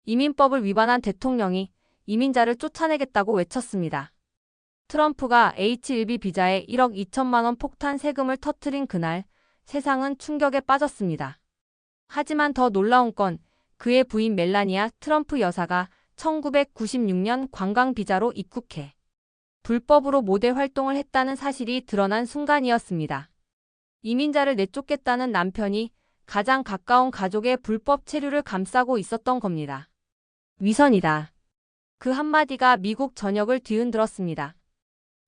이민법을 위반한 대통령이 이민자를 쫓아내겠다고 외쳤습니다. 트럼프가 H-1B 비자에 1억 2천만 원 폭탄 세금을 터뜨린 그날 세상은 충격에 빠졌습니다. 하지만 더 놀라운 건 그의 부인 멜라니아 트럼프 여사가 1996년 관광 비자로 입국해 불법으로 모델 활동을 했다는 사실이 드러난 순간이었습니다. 이민자를 내쫓겠다는 남편이 가장 가까운 가족의 불법 체류를 감싸고 있었던 겁니다. 위선이다. 그 한마디가 미국 전역을 뒤흔들었습니다.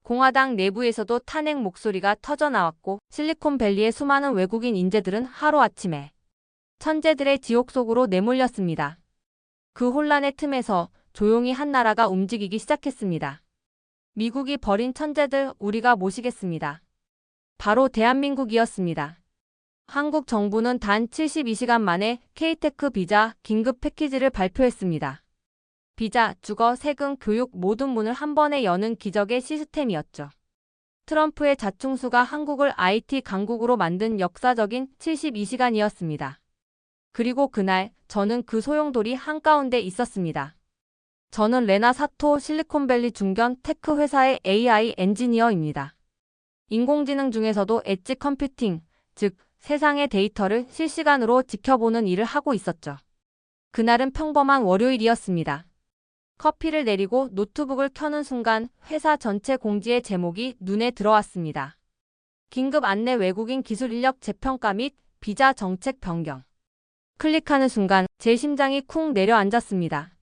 공화당 내부에서도 탄핵 목소리가 터져나왔고 실리콘밸리의 수많은 외국인 인재들은 하루아침에 천재들의 지옥 속으로 내몰렸습니다. 그 혼란의 틈에서 조용히 한 나라가 움직이기 시작했습니다. 미국이 버린 천재들 우리가 모시겠습니다. 바로 대한민국이었습니다. 한국 정부는 단 72시간 만에 K-테크 비자 긴급 패키지를 발표했습니다. 비자, 주거, 세금, 교육 모든 문을 한 번에 여는 기적의 시스템이었죠. 트럼프의 자충수가 한국을 IT 강국으로 만든 역사적인 72시간이었습니다. 그리고 그날 저는 그 소용돌이 한가운데 있었습니다. 저는 레나 사토 실리콘밸리 중견 테크 회사의 AI 엔지니어입니다. 인공지능 중에서도 엣지 컴퓨팅, 즉 세상의 데이터를 실시간으로 지켜보는 일을 하고 있었죠. 그날은 평범한 월요일이었습니다. 커피를 내리고 노트북을 켜는 순간 회사 전체 공지의 제목이 눈에 들어왔습니다. 긴급 안내 외국인 기술 인력 재평가 및 비자 정책 변경. 클릭하는 순간 제 심장이 쿵 내려앉았습니다.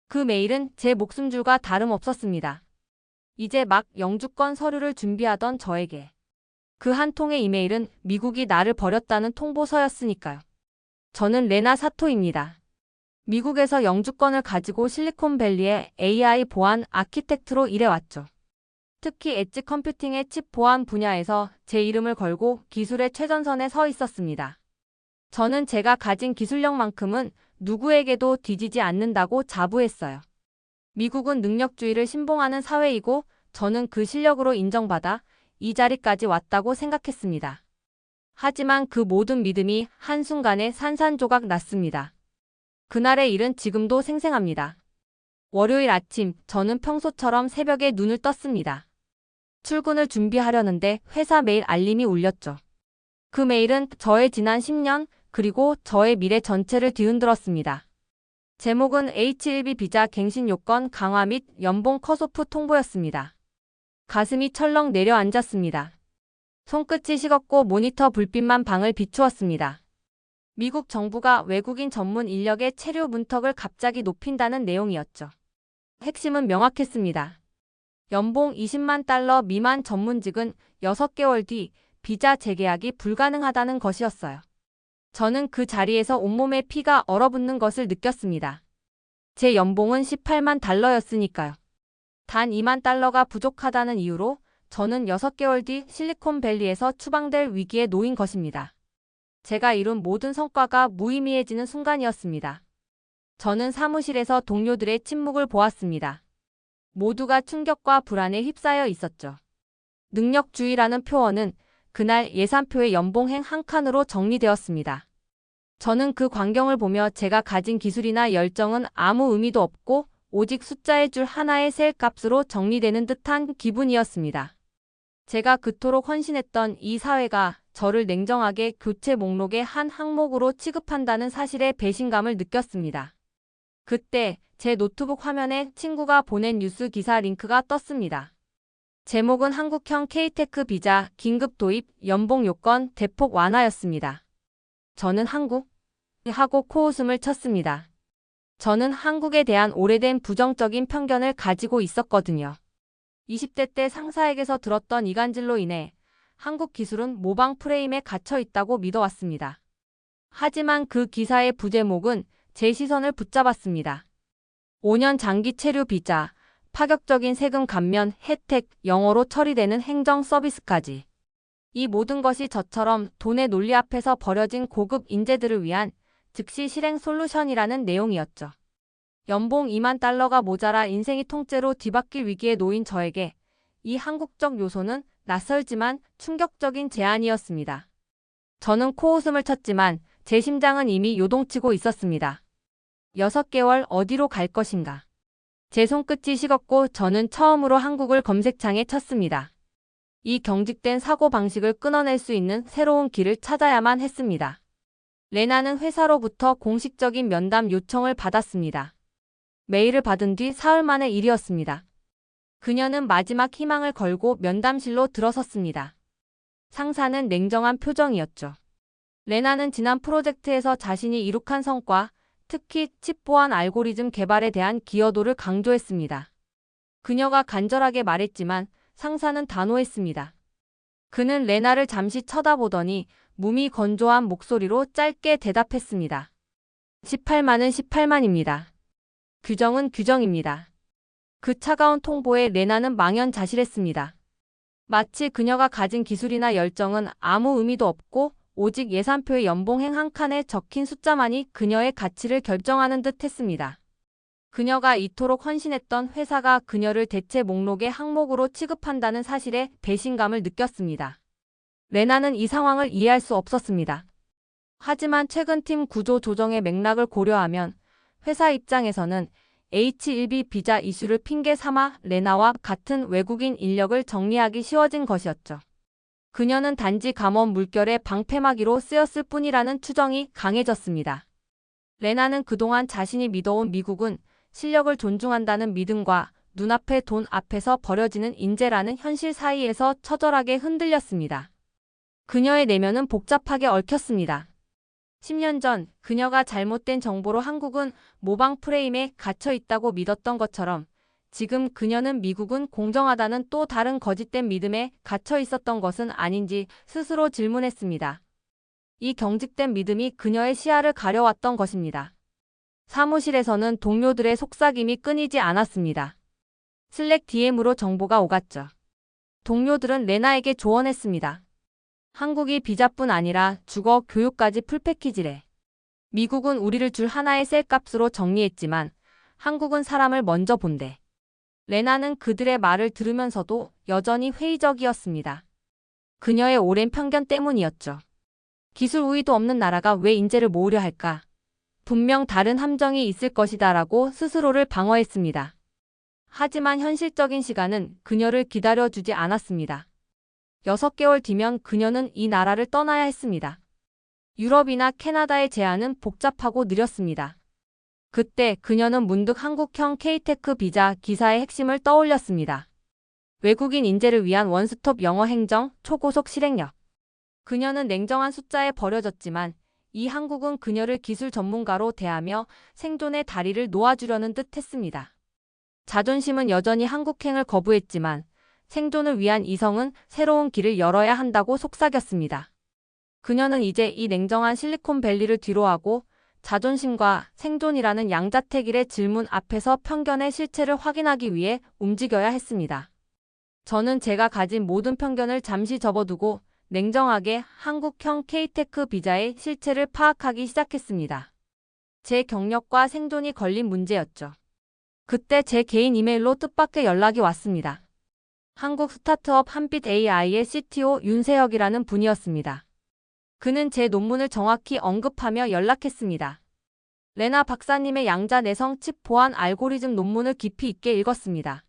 그 메일은 제 목숨줄과 다름없었습니다. 이제 막 영주권 서류를 준비하던 저에게 그 한 통의 이메일은 미국이 나를 버렸다는 통보서였으니까요. 저는 레나 사토입니다. 미국에서 영주권을 가지고 실리콘밸리의 AI 보안 아키텍트로 일해왔죠. 특히 엣지 컴퓨팅의 칩 보안 분야에서 제 이름을 걸고 기술의 최전선에 서 있었습니다. 저는 제가 가진 기술력만큼은 누구에게도 뒤지지 않는다고 자부했어요. 미국은 능력주의를 신봉하는 사회이고 저는 그 실력으로 인정받아 이 자리까지 왔다고 생각했습니다. 하지만 그 모든 믿음이 한순간에 산산조각 났습니다. 그날의 일은 지금도 생생합니다. 월요일 아침 저는 평소처럼 새벽에 눈을 떴습니다. 출근을 준비하려는데 회사 메일 알림이 울렸죠. 그 메일은 저의 지난 10년 그리고 저의 미래 전체를 뒤흔들었습니다. 제목은 H-1B 비자 갱신 요건 강화 및 연봉 컷오프 통보였습니다. 가슴이 철렁 내려앉았습니다. 손끝이 식었고 모니터 불빛만 방을 비추었습니다. 미국 정부가 외국인 전문 인력의 체류 문턱을 갑자기 높인다는 내용이었죠. 핵심은 명확했습니다. 연봉 20만 달러 미만 전문직은 6개월 뒤 비자 재계약이 불가능하다는 것이었어요. 저는 그 자리에서 온몸에 피가 얼어붙는 것을 느꼈습니다. 제 연봉은 18만 달러였으니까요. 단 2만 달러가 부족하다는 이유로 저는 6개월 뒤 실리콘밸리에서 추방될 위기에 놓인 것입니다. 제가 이룬 모든 성과가 무의미해지는 순간이었습니다. 저는 사무실에서 동료들의 침묵을 보았습니다. 모두가 충격과 불안에 휩싸여 있었죠. 능력주의라는 표어는 그날 예산표의 연봉행 한 칸으로 정리되었습니다. 저는 그 광경을 보며 제가 가진 기술이나 열정은 아무 의미도 없고 오직 숫자의 줄 하나의 셀 값으로 정리되는 듯한 기분이었습니다. 제가 그토록 헌신했던 이 사회가 저를 냉정하게 교체 목록의 한 항목으로 취급한다는 사실에 배신감을 느꼈습니다. 그때 제 노트북 화면에 친구가 보낸 뉴스 기사 링크가 떴습니다. 제목은 한국형 K-테크 비자 긴급 도입 연봉 요건 대폭 완화였습니다. 저는 한국? 하고 코웃음을 쳤습니다. 저는 한국에 대한 오래된 부정적인 편견을 가지고 있었거든요. 20대 때 상사에게서 들었던 이간질로 인해 한국 기술은 모방 프레임에 갇혀 있다고 믿어왔습니다. 하지만 그 기사의 부제목은 제 시선을 붙잡았습니다. 5년 장기 체류 비자, 파격적인 세금 감면, 혜택, 영어로 처리되는 행정 서비스까지. 이 모든 것이 저처럼 돈의 논리 앞에서 버려진 고급 인재들을 위한 즉시 실행 솔루션이라는 내용이었죠. 연봉 2만 달러가 모자라 인생이 통째로 뒤바뀔 위기에 놓인 저에게 이 한국적 요소는 낯설지만 충격적인 제안이었습니다. 저는 코웃음을 쳤지만 제 심장은 이미 요동치고 있었습니다. 6개월 어디로 갈 것인가. 제 손끝이 식었고 저는 처음으로 한국을 검색창에 쳤습니다. 이 경직된 사고방식을 끊어낼 수 있는 새로운 길을 찾아야만 했습니다. 레나는 회사로부터 공식적인 면담 요청을 받았습니다. 메일을 받은 뒤 사흘 만의 일이었습니다. 그녀는 마지막 희망을 걸고 면담실로 들어섰습니다. 상사는 냉정한 표정이었죠. 레나는 지난 프로젝트에서 자신이 이룩한 성과, 특히 칩 보안 알고리즘 개발에 대한 기여도를 강조했습니다. 그녀가 간절하게 말했지만 상사는 단호했습니다. 그는 레나를 잠시 쳐다보더니 무미건조한 목소리로 짧게 대답했습니다. 18만은 18만입니다. 규정은 규정입니다. 그 차가운 통보에 레나는 망연자실했습니다. 마치 그녀가 가진 기술이나 열정은 아무 의미도 없고 오직 예산표의 연봉행 한 칸에 적힌 숫자만이 그녀의 가치를 결정하는 듯 했습니다. 그녀가 이토록 헌신했던 회사가 그녀를 대체 목록의 항목으로 취급한다는 사실에 배신감을 느꼈습니다. 레나는 이 상황을 이해할 수 없었습니다. 하지만 최근 팀 구조 조정의 맥락을 고려하면 회사 입장에서는 H1B 비자 이슈를 핑계 삼아 레나와 같은 외국인 인력을 정리하기 쉬워진 것이었죠. 그녀는 단지 감원 물결의 방패막이로 쓰였을 뿐이라는 추정이 강해졌습니다. 레나는 그동안 자신이 믿어온 미국은 실력을 존중한다는 믿음과 눈앞의 돈 앞에서 버려지는 인재라는 현실 사이에서 처절하게 흔들렸습니다. 그녀의 내면은 복잡하게 얽혔습니다. 10년 전 그녀가 잘못된 정보로 한국은 모방 프레임에 갇혀 있다고 믿었던 것처럼 지금 그녀는 미국은 공정하다는 또 다른 거짓된 믿음에 갇혀 있었던 것은 아닌지 스스로 질문했습니다. 이 경직된 믿음이 그녀의 시야를 가려왔던 것입니다. 사무실에서는 동료들의 속삭임이 끊이지 않았습니다. 슬랙 DM으로 정보가 오갔죠. 동료들은 레나에게 조언했습니다. 한국이 비자뿐 아니라 주거 교육까지 풀패키지래. 미국은 우리를 줄 하나의 셀값으로 정리했지만 한국은 사람을 먼저 본대. 레나는 그들의 말을 들으면서도 여전히 회의적이었습니다. 그녀의 오랜 편견 때문이었죠. 기술 우위도 없는 나라가 왜 인재를 모으려 할까? 분명 다른 함정이 있을 것이다라고 스스로를 방어했습니다. 하지만 현실적인 시간은 그녀를 기다려주지 않았습니다. 6개월 뒤면 그녀는 이 나라를 떠나야 했습니다. 유럽이나 캐나다의 제한은 복잡하고 느렸습니다. 그때 그녀는 문득 한국형 K-테크 비자 기사의 핵심을 떠올렸습니다. 외국인 인재를 위한 원스톱 영어 행정, 초고속 실행력. 그녀는 냉정한 숫자에 버려졌지만 이 한국은 그녀를 기술 전문가로 대하며 생존의 다리를 놓아주려는 듯 했습니다. 자존심은 여전히 한국행을 거부했지만 생존을 위한 이성은 새로운 길을 열어야 한다고 속삭였습니다. 그녀는 이제 이 냉정한 실리콘밸리를 뒤로하고 자존심과 생존이라는 양자택일의 질문 앞에서 편견의 실체를 확인하기 위해 움직여야 했습니다. 저는 제가 가진 모든 편견을 잠시 접어두고 냉정하게 한국형 K-테크 비자의 실체를 파악하기 시작했습니다. 제 경력과 생존이 걸린 문제였죠. 그때 제 개인 이메일로 뜻밖의 연락이 왔습니다. 한국 스타트업 한빛 AI의 CTO 윤세혁이라는 분이었습니다. 그는 제 논문을 정확히 언급하며 연락했습니다. 레나 박사님의 양자 내성 칩 보안 알고리즘 논문을 깊이 있게 읽었습니다.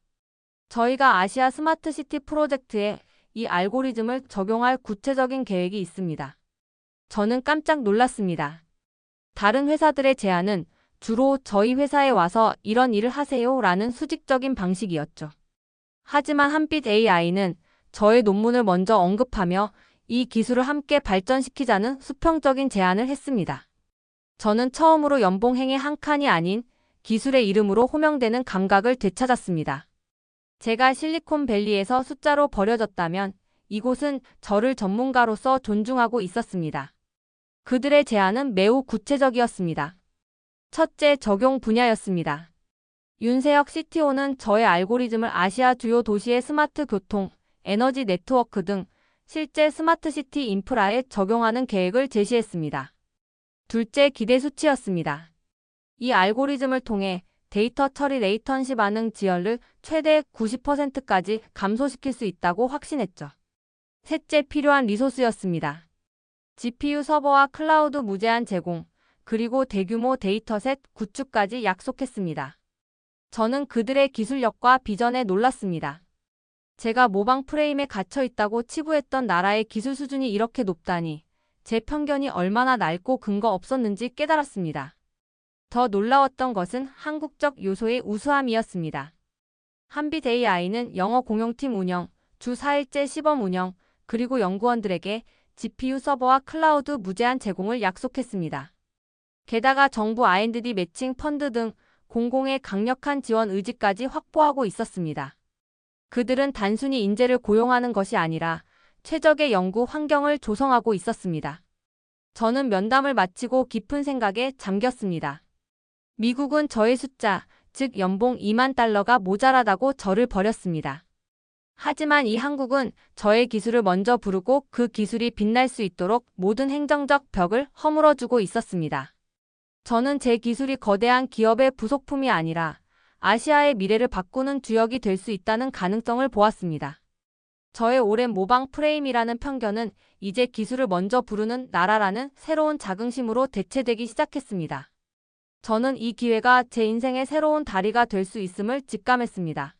저희가 아시아 스마트시티 프로젝트에 이 알고리즘을 적용할 구체적인 계획이 있습니다. 저는 깜짝 놀랐습니다. 다른 회사들의 제안은 주로 저희 회사에 와서 이런 일을 하세요 라는 수직적인 방식이었죠. 하지만 한빛 AI는 저의 논문을 먼저 언급하며 이 기술을 함께 발전시키자는 수평적인 제안을 했습니다. 저는 처음으로 연봉행의 한 칸이 아닌 기술의 이름으로 호명되는 감각을 되찾았습니다. 제가 실리콘밸리에서 숫자로 버려졌다면 이곳은 저를 전문가로서 존중하고 있었습니다. 그들의 제안은 매우 구체적이었습니다. 첫째, 적용 분야였습니다. 윤세혁 CTO는 저의 알고리즘을 아시아 주요 도시의 스마트 교통, 에너지 네트워크 등 실제 스마트시티 인프라에 적용하는 계획을 제시했습니다. 둘째, 기대 수치였습니다. 이 알고리즘을 통해 데이터 처리 레이턴시 반응 지연을 최대 90%까지 감소시킬 수 있다고 확신했죠. 셋째, 필요한 리소스였습니다. GPU 서버와 클라우드 무제한 제공, 그리고 대규모 데이터셋 구축까지 약속했습니다. 저는 그들의 기술력과 비전에 놀랐습니다. 제가 모방 프레임에 갇혀 있다고 치부했던 나라의 기술 수준이 이렇게 높다니 제 편견이 얼마나 낡고 근거 없었는지 깨달았습니다. 더 놀라웠던 것은 한국적 요소의 우수함이었습니다. 한빛 AI는 영어 공용팀 운영, 주 4일째 시범 운영, 그리고 연구원들에게 GPU 서버와 클라우드 무제한 제공을 약속했습니다. 게다가 정부 R&D 매칭 펀드 등 공공의 강력한 지원 의지까지 확보하고 있었습니다. 그들은 단순히 인재를 고용하는 것이 아니라 최적의 연구 환경을 조성하고 있었습니다. 저는 면담을 마치고 깊은 생각에 잠겼습니다. 미국은 저의 숫자, 즉 연봉 2만 달러가 모자라다고 저를 버렸습니다. 하지만 이 한국은 저의 기술을 먼저 부르고 그 기술이 빛날 수 있도록 모든 행정적 벽을 허물어주고 있었습니다. 저는 제 기술이 거대한 기업의 부속품이 아니라 아시아의 미래를 바꾸는 주역이 될 수 있다는 가능성을 보았습니다. 저의 오랜 모방 프레임이라는 편견은 이제 기술을 먼저 부르는 나라라는 새로운 자긍심으로 대체되기 시작했습니다. 저는 이 기회가 제 인생의 새로운 다리가 될 수 있음을 직감했습니다.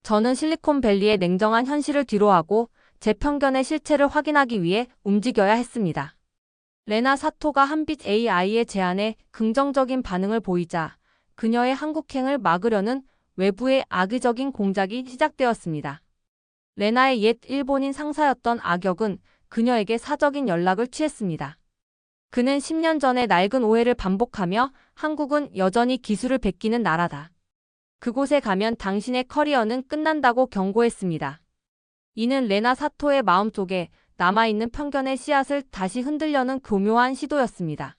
저는 실리콘밸리의 냉정한 현실을 뒤로하고 제 편견의 실체를 확인하기 위해 움직여야 했습니다. 레나 사토가 한빛 AI의 제안에 긍정적인 반응을 보이자 그녀의 한국행을 막으려는 외부의 악의적인 공작이 시작되었습니다. 레나의 옛 일본인 상사였던 악역은 그녀에게 사적인 연락을 취했습니다. 그는 10년 전의 낡은 오해를 반복하며 한국은 여전히 기술을 베끼는 나라다. 그곳에 가면 당신의 커리어는 끝난다고 경고했습니다. 이는 레나 사토의 마음속에 남아있는 편견의 씨앗을 다시 흔들려는 교묘한 시도였습니다.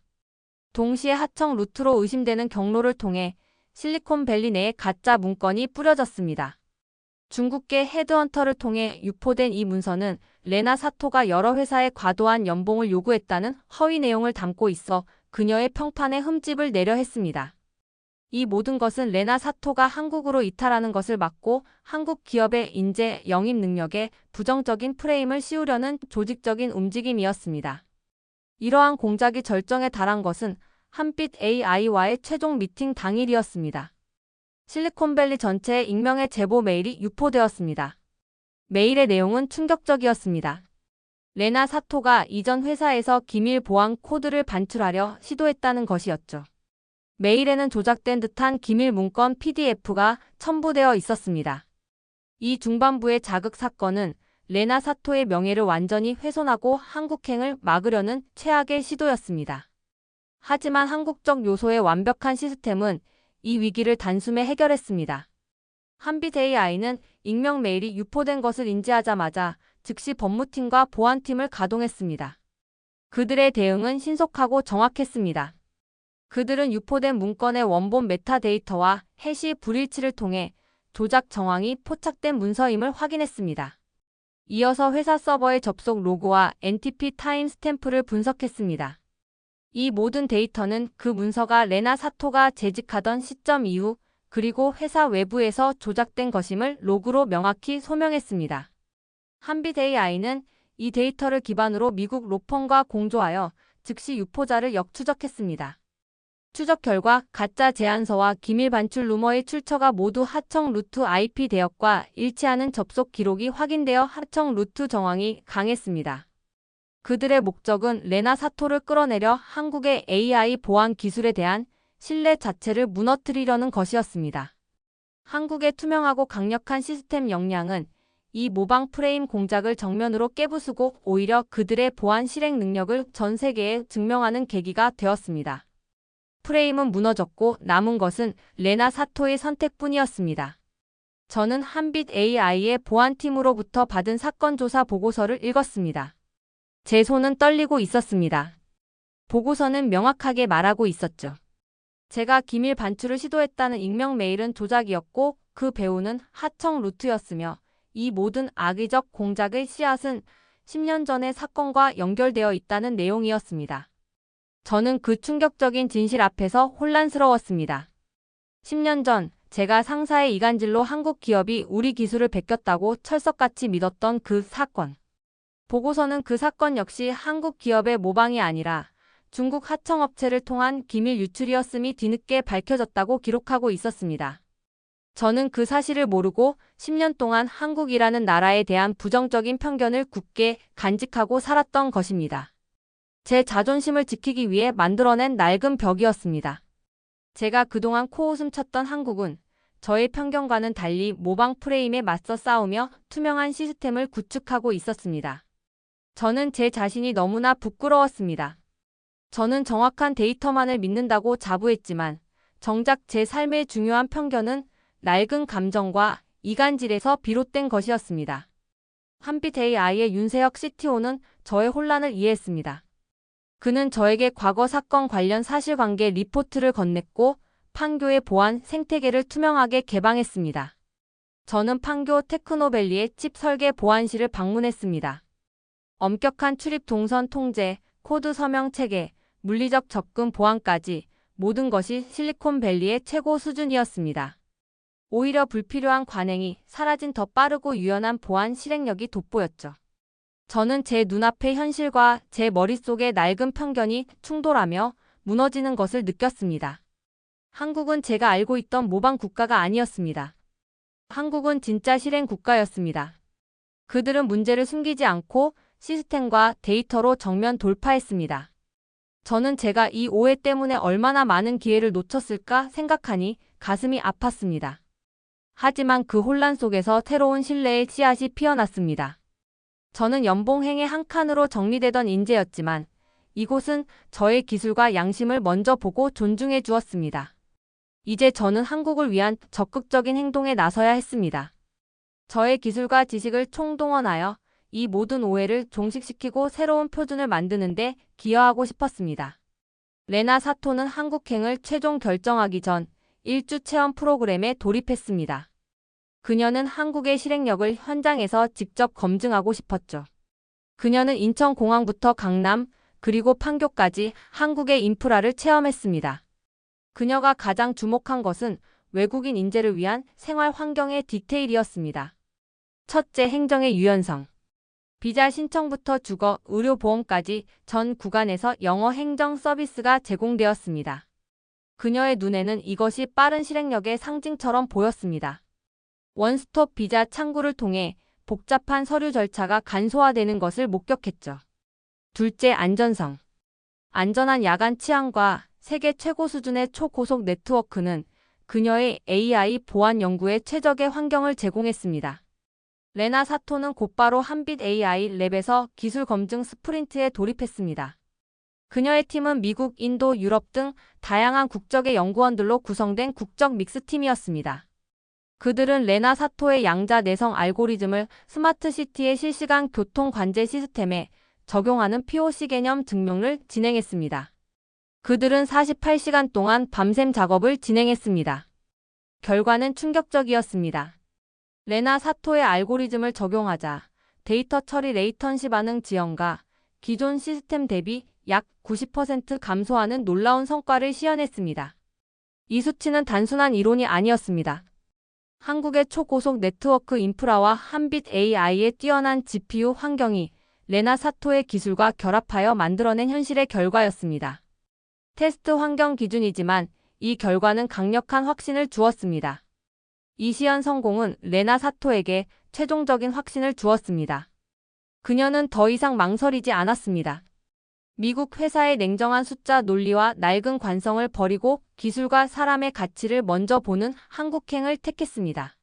동시에 하청 루트로 의심되는 경로를 통해 실리콘밸리 내에 가짜 문건이 뿌려졌습니다. 중국계 헤드헌터를 통해 유포된 이 문서는 레나 사토가 여러 회사에 과도한 연봉을 요구했다는 허위 내용을 담고 있어 그녀의 평판에 흠집을 내려 했습니다. 이 모든 것은 레나 사토가 한국으로 이탈하는 것을 막고 한국 기업의 인재 영입 능력에 부정적인 프레임을 씌우려는 조직적인 움직임이었습니다. 이러한 공작이 절정에 달한 것은 한빛 AI와의 최종 미팅 당일이었습니다. 실리콘밸리 전체에 익명의 제보 메일이 유포되었습니다. 메일의 내용은 충격적이었습니다. 레나 사토가 이전 회사에서 기밀 보안 코드를 반출하려 시도했다는 것이었죠. 메일에는 조작된 듯한 기밀 문건 PDF가 첨부되어 있었습니다. 이 중반부의 자극 사건은 레나 사토의 명예를 완전히 훼손하고 한국행을 막으려는 최악의 시도였습니다. 하지만 한국적 요소의 완벽한 시스템은 이 위기를 단숨에 해결했습니다. 한빛 AI는 익명 메일이 유포된 것을 인지하자마자 즉시 법무팀과 보안팀을 가동했습니다. 그들의 대응은 신속하고 정확했습니다. 그들은 유포된 문건의 원본 메타데이터와 해시 불일치를 통해 조작 정황이 포착된 문서임을 확인했습니다. 이어서 회사 서버의 접속 로그와 NTP 타임 스탬프를 분석했습니다. 이 모든 데이터는 그 문서가 레나 사토가 재직하던 시점 이후 그리고 회사 외부에서 조작된 것임을 로그로 명확히 소명했습니다. 한빛 AI는 이 데이터를 기반으로 미국 로펌과 공조하여 즉시 유포자를 역추적했습니다. 추적 결과 가짜 제안서와 기밀 반출 루머의 출처가 모두 하청 루트 IP 대역과 일치하는 접속 기록이 확인되어 하청 루트 정황이 강했습니다. 그들의 목적은 레나 사토를 끌어내려 한국의 AI 보안 기술에 대한 신뢰 자체를 무너뜨리려는 것이었습니다. 한국의 투명하고 강력한 시스템 역량은 이 모방 프레임 공작을 정면으로 깨부수고 오히려 그들의 보안 실행 능력을 전 세계에 증명하는 계기가 되었습니다. 프레임은 무너졌고 남은 것은 레나 사토의 선택뿐이었습니다. 저는 한빛 AI의 보안팀으로부터 받은 사건 조사 보고서를 읽었습니다. 제 손은 떨리고 있었습니다. 보고서는 명확하게 말하고 있었죠. 제가 기밀 반출을 시도했다는 익명 메일은 조작이었고 그 배우는 하청 루트였으며 이 모든 악의적 공작의 씨앗은 10년 전의 사건과 연결되어 있다는 내용이었습니다. 저는 그 충격적인 진실 앞에서 혼란스러웠습니다. 10년 전 제가 상사의 이간질로 한국 기업이 우리 기술을 베꼈다고 철석같이 믿었던 그 사건. 보고서는 그 사건 역시 한국 기업의 모방이 아니라 중국 하청업체를 통한 기밀 유출이었음이 뒤늦게 밝혀졌다고 기록하고 있었습니다. 저는 그 사실을 모르고 10년 동안 한국이라는 나라에 대한 부정적인 편견을 굳게 간직하고 살았던 것입니다. 제 자존심을 지키기 위해 만들어낸 낡은 벽이었습니다. 제가 그동안 코웃음 쳤던 한국은 저의 편견과는 달리 모방 프레임에 맞서 싸우며 투명한 시스템을 구축하고 있었습니다. 저는 제 자신이 너무나 부끄러웠습니다. 저는 정확한 데이터만을 믿는다고 자부했지만 정작 제 삶의 중요한 편견은 낡은 감정과 이간질에서 비롯된 것이었습니다. 한빛 AI의 윤세혁 CTO는 저의 혼란을 이해했습니다. 그는 저에게 과거 사건 관련 사실관계 리포트를 건넸고 판교의 보안 생태계를 투명하게 개방했습니다. 저는 판교 테크노밸리의 칩 설계 보안실을 방문했습니다. 엄격한 출입 동선 통제, 코드 서명 체계, 물리적 접근 보안까지 모든 것이 실리콘밸리의 최고 수준이었습니다. 오히려 불필요한 관행이 사라진 더 빠르고 유연한 보안 실행력이 돋보였죠. 저는 제 눈앞의 현실과 제 머릿속의 낡은 편견이 충돌하며 무너지는 것을 느꼈습니다. 한국은 제가 알고 있던 모방 국가가 아니었습니다. 한국은 진짜 실행 국가였습니다. 그들은 문제를 숨기지 않고 시스템과 데이터로 정면 돌파했습니다. 저는 제가 이 오해 때문에 얼마나 많은 기회를 놓쳤을까 생각하니 가슴이 아팠습니다. 하지만 그 혼란 속에서 새로운 신뢰의 씨앗이 피어났습니다. 저는 연봉행의 한 칸으로 정리되던 인재였지만 이곳은 저의 기술과 양심을 먼저 보고 존중해 주었습니다. 이제 저는 한국을 위한 적극적인 행동에 나서야 했습니다. 저의 기술과 지식을 총동원하여 이 모든 오해를 종식시키고 새로운 표준을 만드는 데 기여하고 싶었습니다. 레나 사토는 한국행을 최종 결정하기 전 1주 체험 프로그램에 돌입했습니다. 그녀는 한국의 실행력을 현장에서 직접 검증하고 싶었죠. 그녀는 인천공항부터 강남, 그리고 판교까지 한국의 인프라를 체험했습니다. 그녀가 가장 주목한 것은 외국인 인재를 위한 생활 환경의 디테일이었습니다. 첫째, 행정의 유연성. 비자 신청부터 주거, 의료 보험까지 전 구간에서 영어 행정 서비스가 제공되었습니다. 그녀의 눈에는 이것이 빠른 실행력의 상징처럼 보였습니다. 원스톱 비자 창구를 통해 복잡한 서류 절차가 간소화되는 것을 목격했죠. 둘째, 안전성. 안전한 야간 치안과 세계 최고 수준의 초고속 네트워크는 그녀의 AI 보안 연구에 최적의 환경을 제공했습니다. 레나 사토는 곧바로 한빛 AI 랩에서 기술 검증 스프린트에 돌입했습니다. 그녀의 팀은 미국, 인도, 유럽 등 다양한 국적의 연구원들로 구성된 국적 믹스팀이었습니다. 그들은 레나 사토의 양자 내성 알고리즘을 스마트시티의 실시간 교통 관제 시스템에 적용하는 POC 개념 증명을 진행했습니다. 그들은 48시간 동안 밤샘 작업을 진행했습니다. 결과는 충격적이었습니다. 레나 사토의 알고리즘을 적용하자 데이터 처리 레이턴시 반응 지연과 기존 시스템 대비 약 90% 감소하는 놀라운 성과를 시현했습니다. 이 수치는 단순한 이론이 아니었습니다. 한국의 초고속 네트워크 인프라와 한빛 AI의 뛰어난 GPU 환경이 레나 사토의 기술과 결합하여 만들어낸 현실의 결과였습니다. 테스트 환경 기준이지만 이 결과는 강력한 확신을 주었습니다. 이 시연 성공은 레나 사토에게 최종적인 확신을 주었습니다. 그녀는 더 이상 망설이지 않았습니다. 미국 회사의 냉정한 숫자 논리와 낡은 관성을 버리고 기술과 사람의 가치를 먼저 보는 한국행을 택했습니다.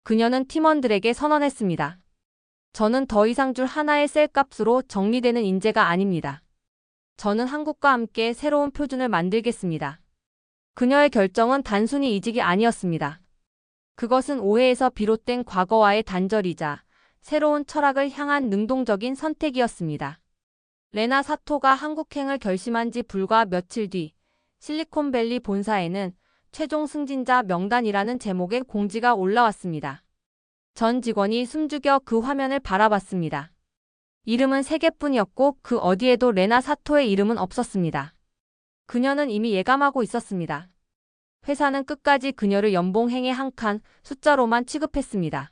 그녀는 팀원들에게 선언했습니다. 저는 더 이상 줄 하나의 셀 값으로 정리되는 인재가 아닙니다. 저는 한국과 함께 새로운 표준을 만들겠습니다. 그녀의 결정은 단순히 이직이 아니었습니다. 그것은 오해에서 비롯된 과거와의 단절이자 새로운 철학을 향한 능동적인 선택이었습니다. 레나 사토가 한국행을 결심한 지 불과 며칠 뒤 실리콘밸리 본사에는 최종 승진자 명단이라는 제목의 공지가 올라왔습니다. 전 직원이 숨죽여 그 화면을 바라봤습니다. 이름은 3개뿐이었고 그 어디에도 레나 사토의 이름은 없었습니다. 그녀는 이미 예감하고 있었습니다. 회사는 끝까지 그녀를 연봉행의 한 칸 숫자로만 취급했습니다.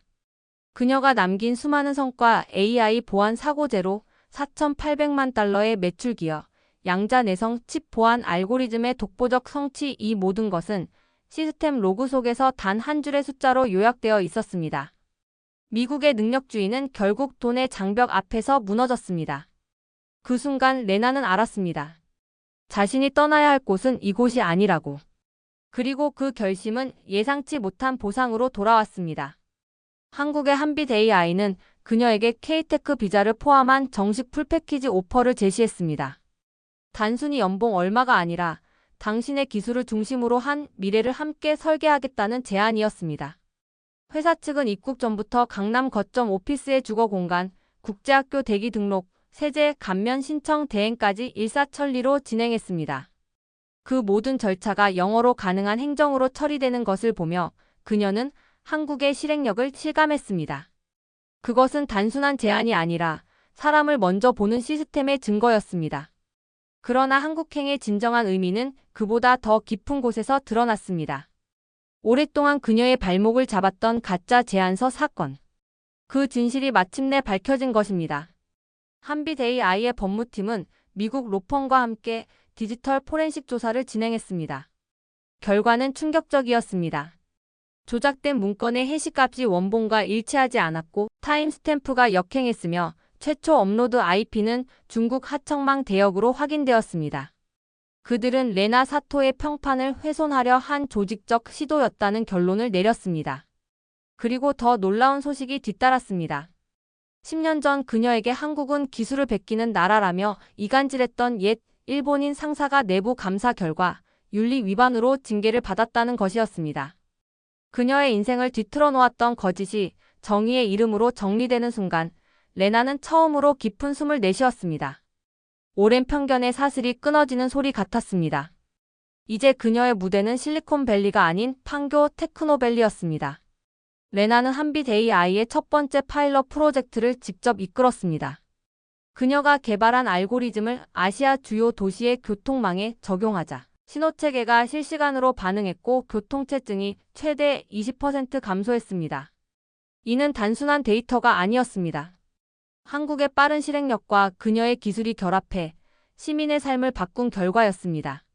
그녀가 남긴 수많은 성과 AI 보안 사고 제로 4,800만 달러의 매출 기여, 양자 내성, 칩 보안 알고리즘의 독보적 성취 이 모든 것은 시스템 로그 속에서 단 한 줄의 숫자로 요약되어 있었습니다. 미국의 능력주의는 결국 돈의 장벽 앞에서 무너졌습니다. 그 순간 레나는 알았습니다. 자신이 떠나야 할 곳은 이곳이 아니라고. 그리고 그 결심은 예상치 못한 보상으로 돌아왔습니다. 한국의 한빛 AI는 그녀에게 K테크 비자를 포함한 정식 풀패키지 오퍼를 제시했습니다. 단순히 연봉 얼마가 아니라 당신의 기술을 중심으로 한 미래를 함께 설계하겠다는 제안이었습니다. 회사 측은 입국 전부터 강남 거점 오피스의 주거 공간, 국제학교 대기 등록, 세제 감면 신청 대행까지 일사천리로 진행했습니다. 그 모든 절차가 영어로 가능한 행정으로 처리되는 것을 보며 그녀는 한국의 실행력을 실감했습니다. 그것은 단순한 제안이 아니라 사람을 먼저 보는 시스템의 증거였습니다. 그러나 한국행의 진정한 의미는 그보다 더 깊은 곳에서 드러났습니다. 오랫동안 그녀의 발목을 잡았던 가짜 제안서 사건. 그 진실이 마침내 밝혀진 것입니다. 한빛 AI의 법무팀은 미국 로펌과 함께 디지털 포렌식 조사를 진행했습니다. 결과는 충격적이었습니다. 조작된 문건의 해시값이 원본과 일치하지 않았고 타임스탬프가 역행했으며 최초 업로드 IP는 중국 하청망 대역으로 확인되었습니다. 그들은 레나 사토의 평판을 훼손하려 한 조직적 시도였다는 결론을 내렸습니다. 그리고 더 놀라운 소식이 뒤따랐습니다. 10년 전 그녀에게 한국은 기술을 베끼는 나라라며 이간질했던 옛 일본인 상사가 내부 감사 결과 윤리 위반으로 징계를 받았다는 것이었습니다. 그녀의 인생을 뒤틀어 놓았던 거짓이 정의의 이름으로 정리되는 순간 레나는 처음으로 깊은 숨을 내쉬었습니다. 오랜 편견의 사슬이 끊어지는 소리 같았습니다. 이제 그녀의 무대는 실리콘밸리가 아닌 판교 테크노밸리였습니다. 레나는 한빛 AI의 첫 번째 파일럿 프로젝트를 직접 이끌었습니다. 그녀가 개발한 알고리즘을 아시아 주요 도시의 교통망에 적용하자 신호체계가 실시간으로 반응했고 교통체증이 최대 20% 감소했습니다. 이는 단순한 데이터가 아니었습니다. 한국의 빠른 실행력과 그녀의 기술이 결합해 시민의 삶을 바꾼 결과였습니다.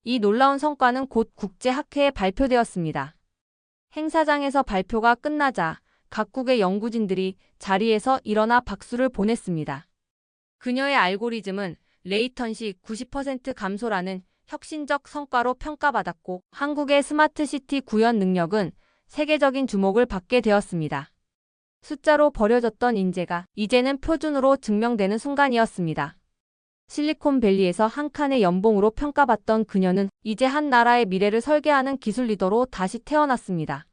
이 놀라운 성과는 곧 국제학회에 발표되었습니다. 행사장에서 발표가 끝나자 각국의 연구진들이 자리에서 일어나 박수를 보냈습니다. 그녀의 알고리즘은 레이턴시 90% 감소라는 혁신적 성과로 평가받았고 한국의 스마트시티 구현 능력은 세계적인 주목을 받게 되었습니다. 숫자로 버려졌던 인재가 이제는 표준으로 증명되는 순간이었습니다. 실리콘밸리에서 한 칸의 연봉으로 평가받던 그녀는 이제 한 나라의 미래를 설계하는 기술 리더로 다시 태어났습니다.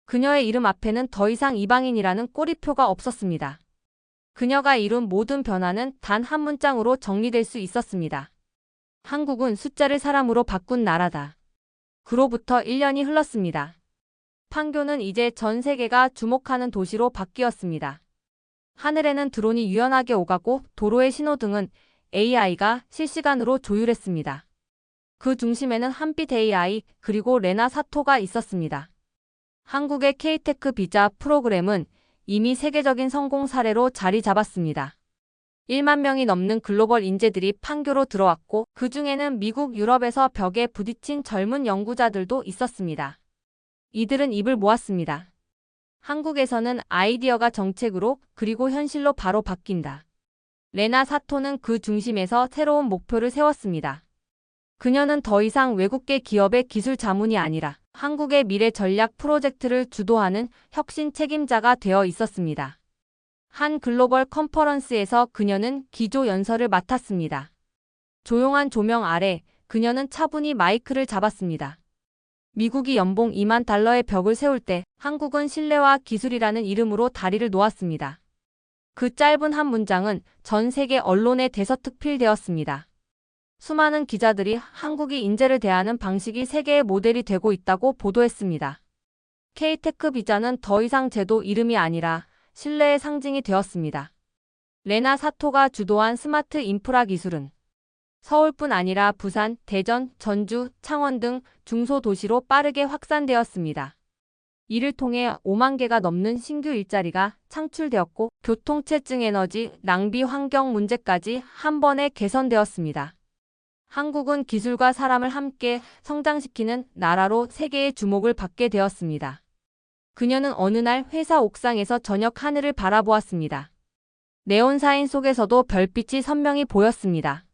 그녀의 이름 앞에는 더 이상 이방인이라는 꼬리표가 없었습니다. 그녀가 이룬 모든 변화는 단 한 문장으로 정리될 수 있었습니다. 한국은 숫자를 사람으로 바꾼 나라다. 그로부터 1년이 흘렀습니다. 판교는 이제 전 세계가 주목하는 도시로 바뀌었습니다. 하늘에는 드론이 유연하게 오가고 도로의 신호등은 AI가 실시간으로 조율했습니다. 그 중심에는 한빛 AI 그리고 레나 사토가 있었습니다. 한국의 K테크 비자 프로그램은 이미 세계적인 성공 사례로 자리 잡았습니다. 1만 명이 넘는 글로벌 인재들이 판교로 들어왔고 그 중에는 미국, 유럽에서 벽에 부딪힌 젊은 연구자들도 있었습니다. 이들은 입을 모았습니다. 한국에서는 아이디어가 정책으로 그리고 현실로 바로 바뀐다. 레나 사토는 그 중심에서 새로운 목표를 세웠습니다. 그녀는 더 이상 외국계 기업의 기술 자문이 아니라 한국의 미래 전략 프로젝트를 주도하는 혁신 책임자가 되어 있었습니다. 한 글로벌 컨퍼런스에서 그녀는 기조 연설을 맡았습니다. 조용한 조명 아래 그녀는 차분히 마이크를 잡았습니다. 미국이 연봉 2만 달러의 벽을 세울 때 한국은 신뢰와 기술이라는 이름으로 다리를 놓았습니다. 그 짧은 한 문장은 전 세계 언론에 대서특필되었습니다. 수많은 기자들이 한국이 인재를 대하는 방식이 세계의 모델이 되고 있다고 보도했습니다. K테크 비자는 더 이상 제도 이름이 아니라 신뢰의 상징이 되었습니다. 레나 사토가 주도한 스마트 인프라 기술은 서울뿐 아니라 부산, 대전, 전주, 창원 등 중소도시로 빠르게 확산되었습니다. 이를 통해 5만 개가 넘는 신규 일자리가 창출되었고 교통체증 에너지, 낭비 환경 문제까지 한 번에 개선되었습니다. 한국은 기술과 사람을 함께 성장시키는 나라로 세계의 주목을 받게 되었습니다. 그녀는 어느 날 회사 옥상에서 저녁 하늘을 바라보았습니다. 네온사인 속에서도 별빛이 선명히 보였습니다.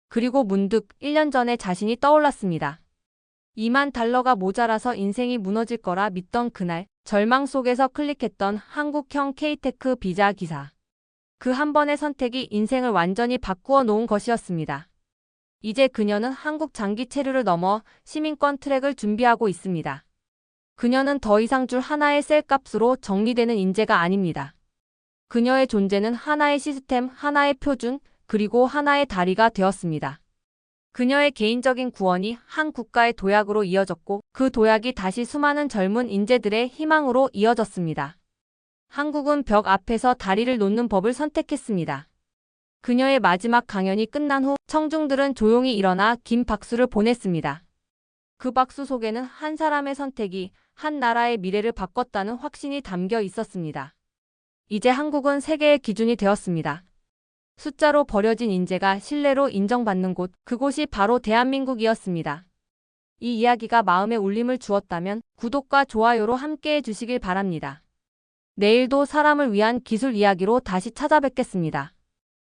그리고 문득 1년 전에 자신이 떠올랐습니다. $20,000가 모자라서 인생이 무너질 거라 믿던 그날, 절망 속에서 클릭했던 한국형 K테크 비자 기사. 그 한 번의 선택이 인생을 완전히 바꾸어 놓은 것이었습니다. 이제 그녀는 한국 장기 체류를 넘어 시민권 트랙을 준비하고 있습니다. 그녀는 더 이상 줄 하나의 셀값으로 정리되는 인재가 아닙니다. 그녀의 존재는 하나의 시스템, 하나의 표준, 그리고 하나의 다리가 되었습니다. 그녀의 개인적인 구원이 한 국가의 도약으로 이어졌고 그 도약이 다시 수많은 젊은 인재들의 희망으로 이어졌습니다. 한국은 벽 앞에서 다리를 놓는 법을 선택했습니다. 그녀의 마지막 강연이 끝난 후 청중들은 조용히 일어나 긴 박수를 보냈습니다. 그 박수 속에는 한 사람의 선택이 한 나라의 미래를 바꿨다는 확신이 담겨 있었습니다. 이제 한국은 세계의 기준이 되었습니다. 숫자로 버려진 인재가 신뢰로 인정받는 곳, 그곳이 바로 대한민국이었습니다. 이 이야기가 마음에 울림을 주었다면 구독과 좋아요로 함께해 주시길 바랍니다. 내일도 사람을 위한 기술 이야기로 다시 찾아뵙겠습니다.